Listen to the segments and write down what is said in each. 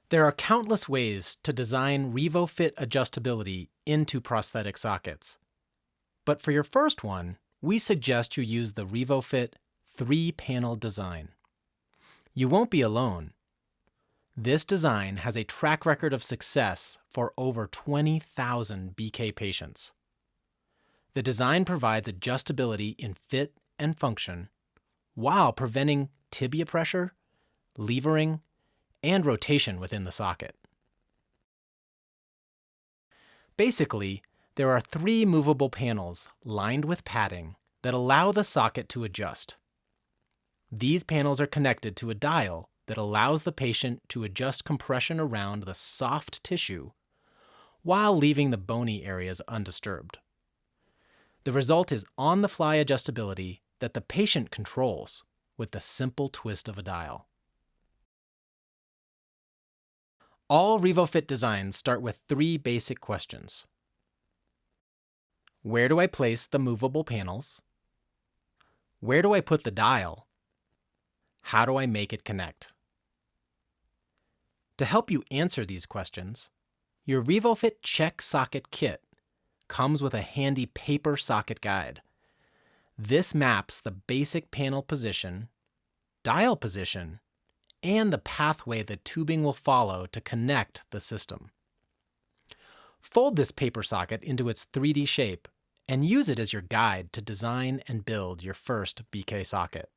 There are countless ways to design RevoFit adjustability into prosthetic sockets. But for your first one, we suggest you use the RevoFit 3-panel design. You won't be alone. This design has a track record of success for over 20,000 BK patients. The design provides adjustability in fit and function while preventing tibia pressure, levering, and rotation within the socket. Basically, there are 3 movable panels lined with padding that allow the socket to adjust. These panels are connected to a dial that allows the patient to adjust compression around the soft tissue while leaving the bony areas undisturbed. The result is on-the-fly adjustability that the patient controls with the simple twist of a dial. All RevoFit designs start with 3 basic questions. Where do I place the movable panels? Where do I put the dial? How do I make it connect? To help you answer these questions, your RevoFit Check Socket Kit comes with a handy paper socket guide. This maps the basic panel position, dial position, and the pathway the tubing will follow to connect the system. Fold this paper socket into its 3D shape and use it as your guide to design and build your first BK socket.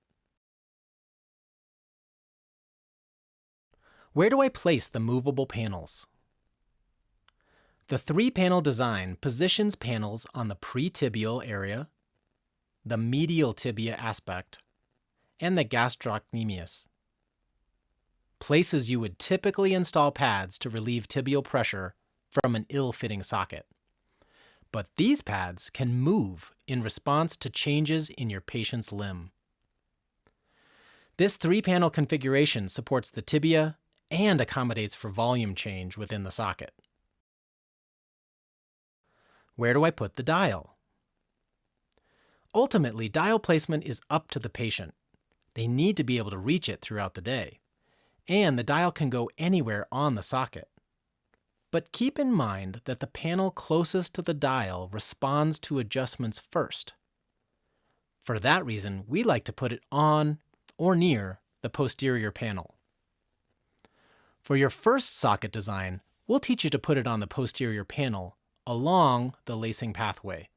Where do I place the movable panels? The 3-panel design positions panels on the pretibial area, the medial tibia aspect, and the gastrocnemius. Places you would typically install pads to relieve tibial pressure from an ill-fitting socket. But these pads can move in response to changes in your patient's limb. This 3-panel configuration supports the tibia and accommodates for volume change within the socket. Where do I put the dial? Ultimately, dial placement is up to the patient. They need to be able to reach it throughout the day, and the dial can go anywhere on the socket. But keep in mind that the panel closest to the dial responds to adjustments first. For that reason, we like to put it on or near the posterior panel. For your first socket design, we'll teach you to put it on the posterior panel along the lacing pathway.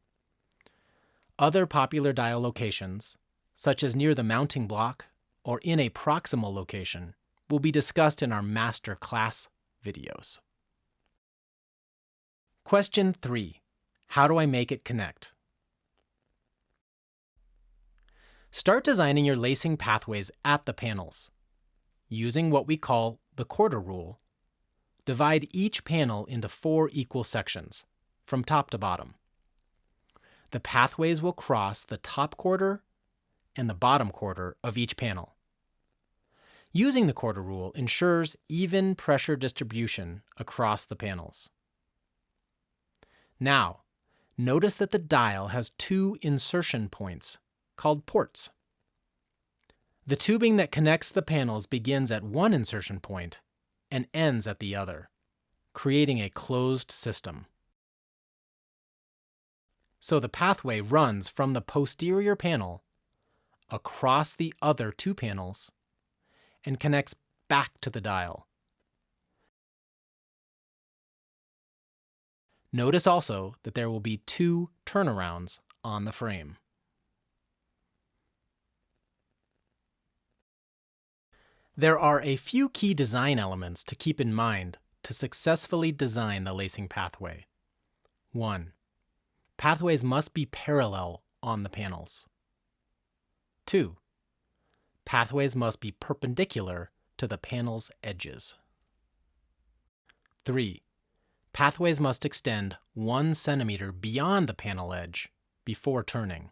Other popular dial locations, such as near the mounting block or in a proximal location, will be discussed in our master class videos. Question 3. How do I make it connect? Start designing your lacing pathways at the panels. Using what we call the quarter rule, divide each panel into 4 equal sections, from top to bottom. The pathways will cross the top quarter and the bottom quarter of each panel. Using the quarter rule ensures even pressure distribution across the panels. Now, notice that the dial has 2 insertion points, called ports. The tubing that connects the panels begins at one insertion point and ends at the other, creating a closed system. So the pathway runs from the posterior panel across the other 2 panels and connects back to the dial. Notice also that there will be 2 turnarounds on the frame. There are a few key design elements to keep in mind to successfully design the lacing pathway. 1. Pathways must be parallel on the panels. 2. Pathways must be perpendicular to the panel's edges. 3. Pathways must extend 1 centimeter beyond the panel edge before turning.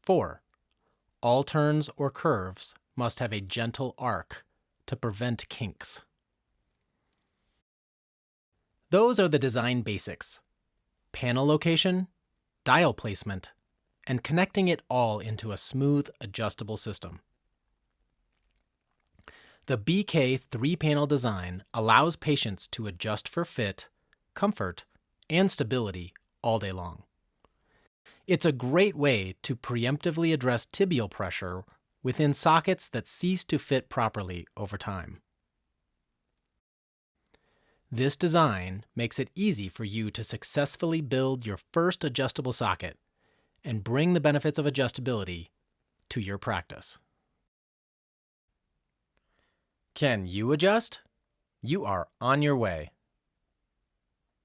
4. All turns or curves must have a gentle arc to prevent kinks. Those are the design basics: panel location, dial placement, and connecting it all into a smooth, adjustable system. The BK 3-panel design allows patients to adjust for fit, comfort, and stability all day long. It's a great way to preemptively address tibial pressure within sockets that cease to fit properly over time. This design makes it easy for you to successfully build your first adjustable socket and bring the benefits of adjustability to your practice. Can you adjust? You are on your way.